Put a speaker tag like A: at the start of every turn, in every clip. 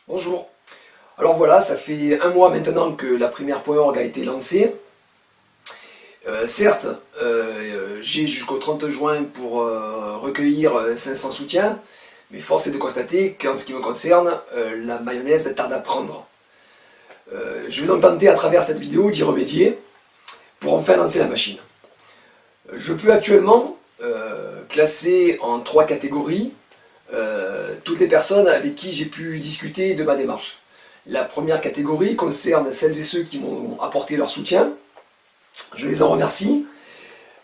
A: Bonjour. Alors voilà, ça fait un mois maintenant que la primaire.org a été lancée. Certes, j'ai jusqu'au 30 juin pour recueillir 500 soutiens, mais force est de constater qu'en ce qui me concerne, la mayonnaise tarde à prendre. Je vais donc tenter à travers cette vidéo d'y remédier pour enfin lancer la machine. Je peux actuellement classer en 3 catégories toutes les personnes avec qui j'ai pu discuter de ma démarche. La première catégorie concerne celles et ceux qui m'ont apporté leur soutien. Je les en remercie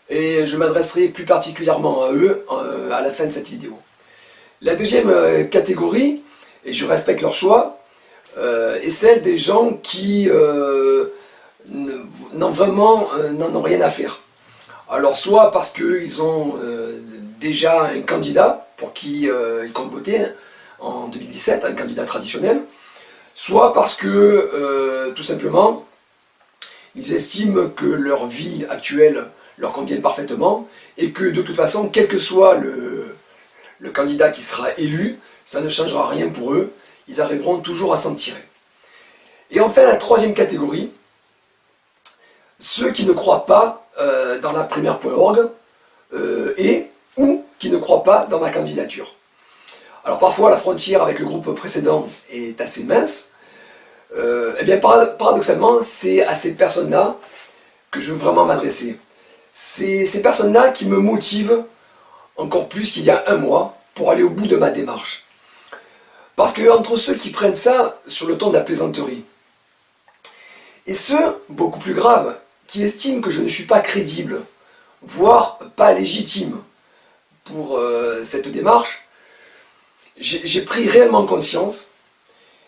A: et je m'adresserai plus particulièrement à eux à la fin de cette vidéo. La deuxième catégorie, et je respecte leur choix, est celle des gens qui n'en ont rien à faire. Alors soit parce qu'ils ont déjà un candidat pour qui ils comptent voter en 2017, un candidat traditionnel, soit parce que tout simplement ils estiment que leur vie actuelle leur convient parfaitement et que de toute façon, quel que soit le candidat qui sera élu, ça ne changera rien pour eux, ils arriveront toujours à s'en tirer. Et enfin la troisième catégorie, ceux qui ne croient pas dans la primaire.org et ou qui ne croient pas dans ma candidature. Alors parfois la frontière avec le groupe précédent est assez mince, et bien paradoxalement c'est à ces personnes-là que je veux vraiment m'adresser. C'est ces personnes-là qui me motivent encore plus qu'il y a un mois pour aller au bout de ma démarche. Parce que entre ceux qui prennent ça sur le ton de la plaisanterie, et ceux, beaucoup plus graves, qui estiment que je ne suis pas crédible, voire pas légitime pour cette démarche, j'ai pris réellement conscience,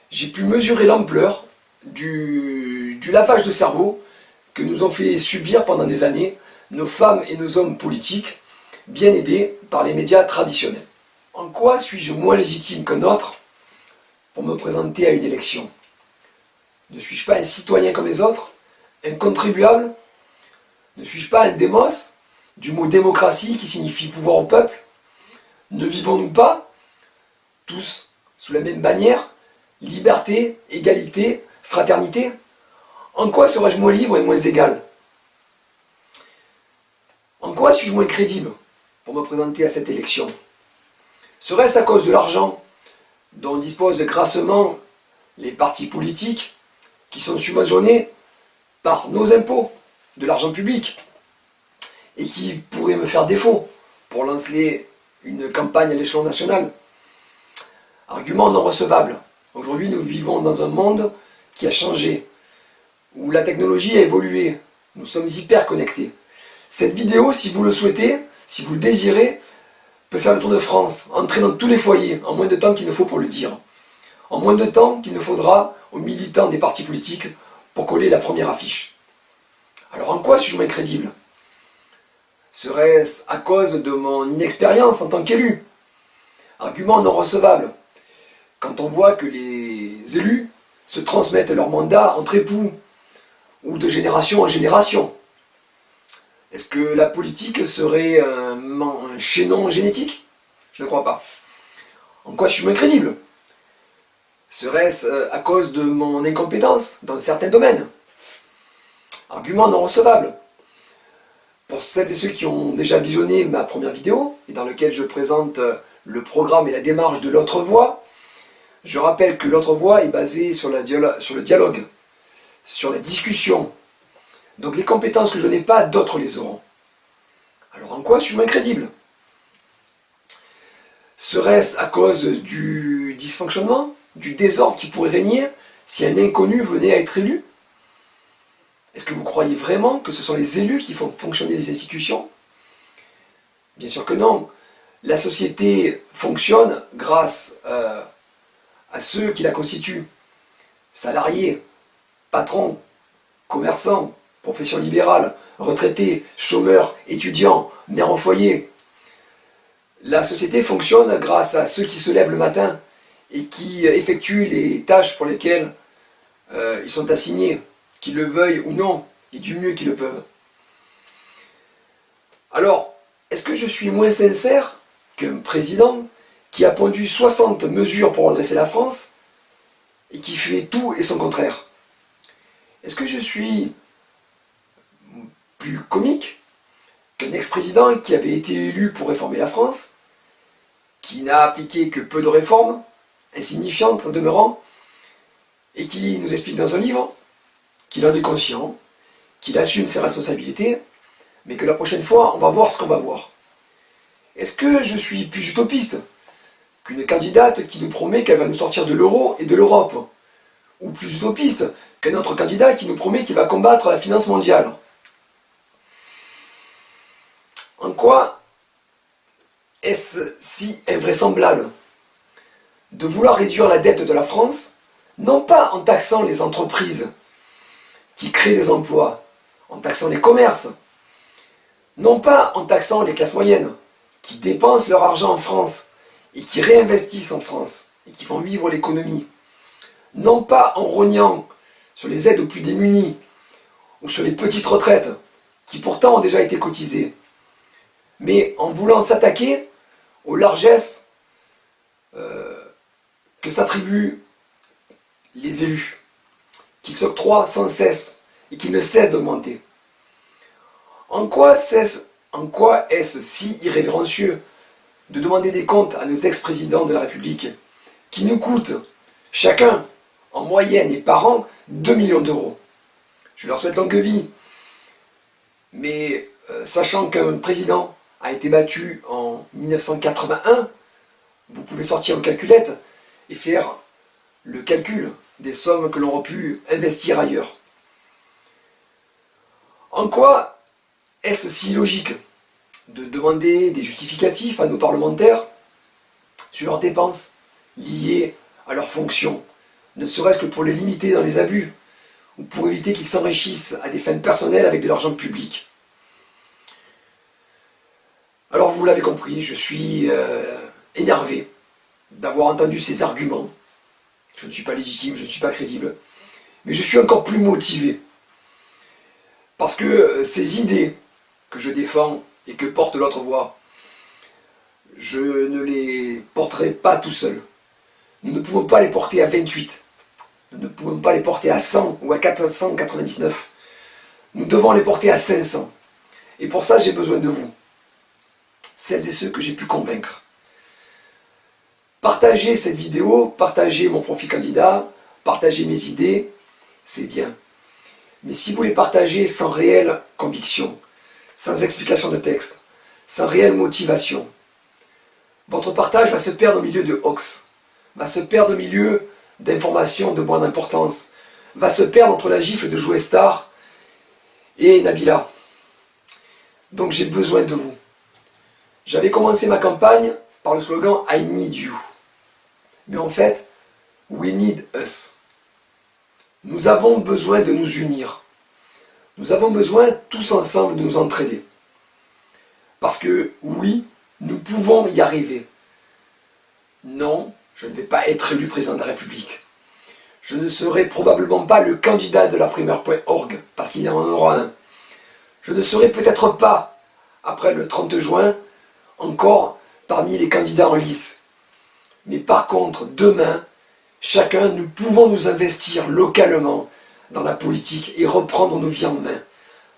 A: j'ai pu mesurer l'ampleur du lavage de cerveau que nous ont fait subir pendant des années nos femmes et nos hommes politiques, bien aidés par les médias traditionnels. En quoi suis-je moins légitime qu'un autre pour me présenter à une élection? Ne suis-je pas un citoyen comme les autres? Un contribuable? Ne suis-je pas un démos, du mot démocratie qui signifie pouvoir au peuple? Ne vivons-nous pas, tous, sous la même bannière, liberté, égalité, fraternité? En quoi serais-je moins libre et moins égal? En quoi suis-je moins crédible pour me présenter à cette élection? Serait-ce à cause de l'argent dont disposent grassement les partis politiques qui sont subventionnés par nos impôts, de l'argent public, et qui pourraient me faire défaut pour lancer une campagne à l'échelon national? Argument non recevable. Aujourd'hui, nous vivons dans un monde qui a changé, où la technologie a évolué. Nous sommes hyper connectés. Cette vidéo, si vous le souhaitez, si vous le désirez, peut faire le tour de France, entrer dans tous les foyers, en moins de temps qu'il ne faut pour le dire. En moins de temps qu'il ne faudra aux militants des partis politiques pour coller la première affiche. Alors en quoi suis-je moins crédible? Serait-ce à cause de mon inexpérience en tant qu'élu? Argument non recevable. Quand on voit que les élus se transmettent leur mandat entre époux, ou de génération en génération. Est-ce que la politique serait un chaînon génétique? Je ne crois pas. En quoi je suis moins crédible? Serait-ce à cause de mon incompétence dans certains domaines? Argument non recevable. Pour celles et ceux qui ont déjà visionné ma première vidéo, et dans laquelle je présente le programme et la démarche de l'autre voie, je rappelle que l'autre voie est basée sur le dialogue, sur la discussion. Donc les compétences que je n'ai pas, d'autres les auront. Alors en quoi suis-je moins crédible? Serait-ce à cause du dysfonctionnement, du désordre qui pourrait régner si un inconnu venait à être élu? Est-ce que vous croyez vraiment que ce sont les élus qui font fonctionner les institutions? Bien sûr que non. La société fonctionne grâce à ceux qui la constituent. Salariés, patrons, commerçants, profession libérale, retraités, chômeurs, étudiants, mères au foyer. La société fonctionne grâce à ceux qui se lèvent le matin et qui effectuent les tâches pour lesquelles ils sont assignés, qu'ils le veuillent ou non, et du mieux qu'ils le peuvent. Alors, est-ce que je suis moins sincère qu'un président qui a pondu 60 mesures pour redresser la France et qui fait tout et son contraire? Est-ce que je suis plus comique qu'un ex-président qui avait été élu pour réformer la France, qui n'a appliqué que peu de réformes, insignifiantes en demeurant, et qui nous explique dans un livre qu'il en est conscient, qu'il assume ses responsabilités, mais que la prochaine fois, on va voir ce qu'on va voir? Est-ce que je suis plus utopiste qu'une candidate qui nous promet qu'elle va nous sortir de l'euro et de l'Europe? Ou plus utopiste qu'un autre candidat qui nous promet qu'il va combattre la finance mondiale? En quoi est-ce si invraisemblable de vouloir réduire la dette de la France, non pas en taxant les entreprises qui créent des emplois, en taxant les commerces, non pas en taxant les classes moyennes, qui dépensent leur argent en France et qui réinvestissent en France et qui font vivre l'économie, non pas en rognant sur les aides aux plus démunis ou sur les petites retraites qui pourtant ont déjà été cotisées, mais en voulant s'attaquer aux largesses que s'attribuent les élus, qui s'octroient sans cesse et qui ne cessent d'augmenter. En quoi est-ce si irrévérencieux de demander des comptes à nos ex-présidents de la République, qui nous coûtent chacun, en moyenne et par an, 2 millions d'euros? Je leur souhaite longue vie, mais sachant qu'un président a été battu en 1981, vous pouvez sortir vos calculettes et faire le calcul des sommes que l'on aurait pu investir ailleurs. En quoi est-ce si logique de demander des justificatifs à nos parlementaires sur leurs dépenses liées à leurs fonctions, ne serait-ce que pour les limiter dans les abus, ou pour éviter qu'ils s'enrichissent à des fins personnelles avec de l'argent public? Alors vous l'avez compris, je suis énervé d'avoir entendu ces arguments. Je ne suis pas légitime, je ne suis pas crédible, mais je suis encore plus motivé. Parce que ces idées que je défends et que porte l'autre voix, je ne les porterai pas tout seul. Nous ne pouvons pas les porter à 28. Nous ne pouvons pas les porter à 100 ou à 499. Nous devons les porter à 500. Et pour ça, j'ai besoin de vous. Celles et ceux que j'ai pu convaincre. Partagez cette vidéo, partagez mon profil candidat, partagez mes idées, c'est bien. Mais si vous les partagez sans réelle conviction, sans explication de texte, sans réelle motivation, votre partage va se perdre au milieu de hoax, va se perdre au milieu d'informations de moins d'importance, va se perdre entre la gifle de Joe Star et Nabila. Donc j'ai besoin de vous. J'avais commencé ma campagne par le slogan « I need you ». Mais en fait, « we need us ». Nous avons besoin de nous unir. Nous avons besoin tous ensemble de nous entraider. Parce que oui, nous pouvons y arriver. Non, je ne vais pas être élu président de la République. Je ne serai probablement pas le candidat de la primaire.org, parce qu'il y en aura un. Je ne serai peut-être pas, après le 30 juin, encore parmi les candidats en lice. Mais par contre, demain, chacun, nous pouvons nous investir localement dans la politique et reprendre nos vies en main.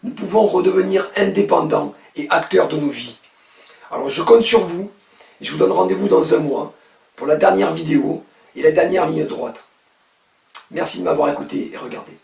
A: Nous pouvons redevenir indépendants et acteurs de nos vies. Alors je compte sur vous et je vous donne rendez-vous dans un mois pour la dernière vidéo et la dernière ligne droite. Merci de m'avoir écouté et regardé.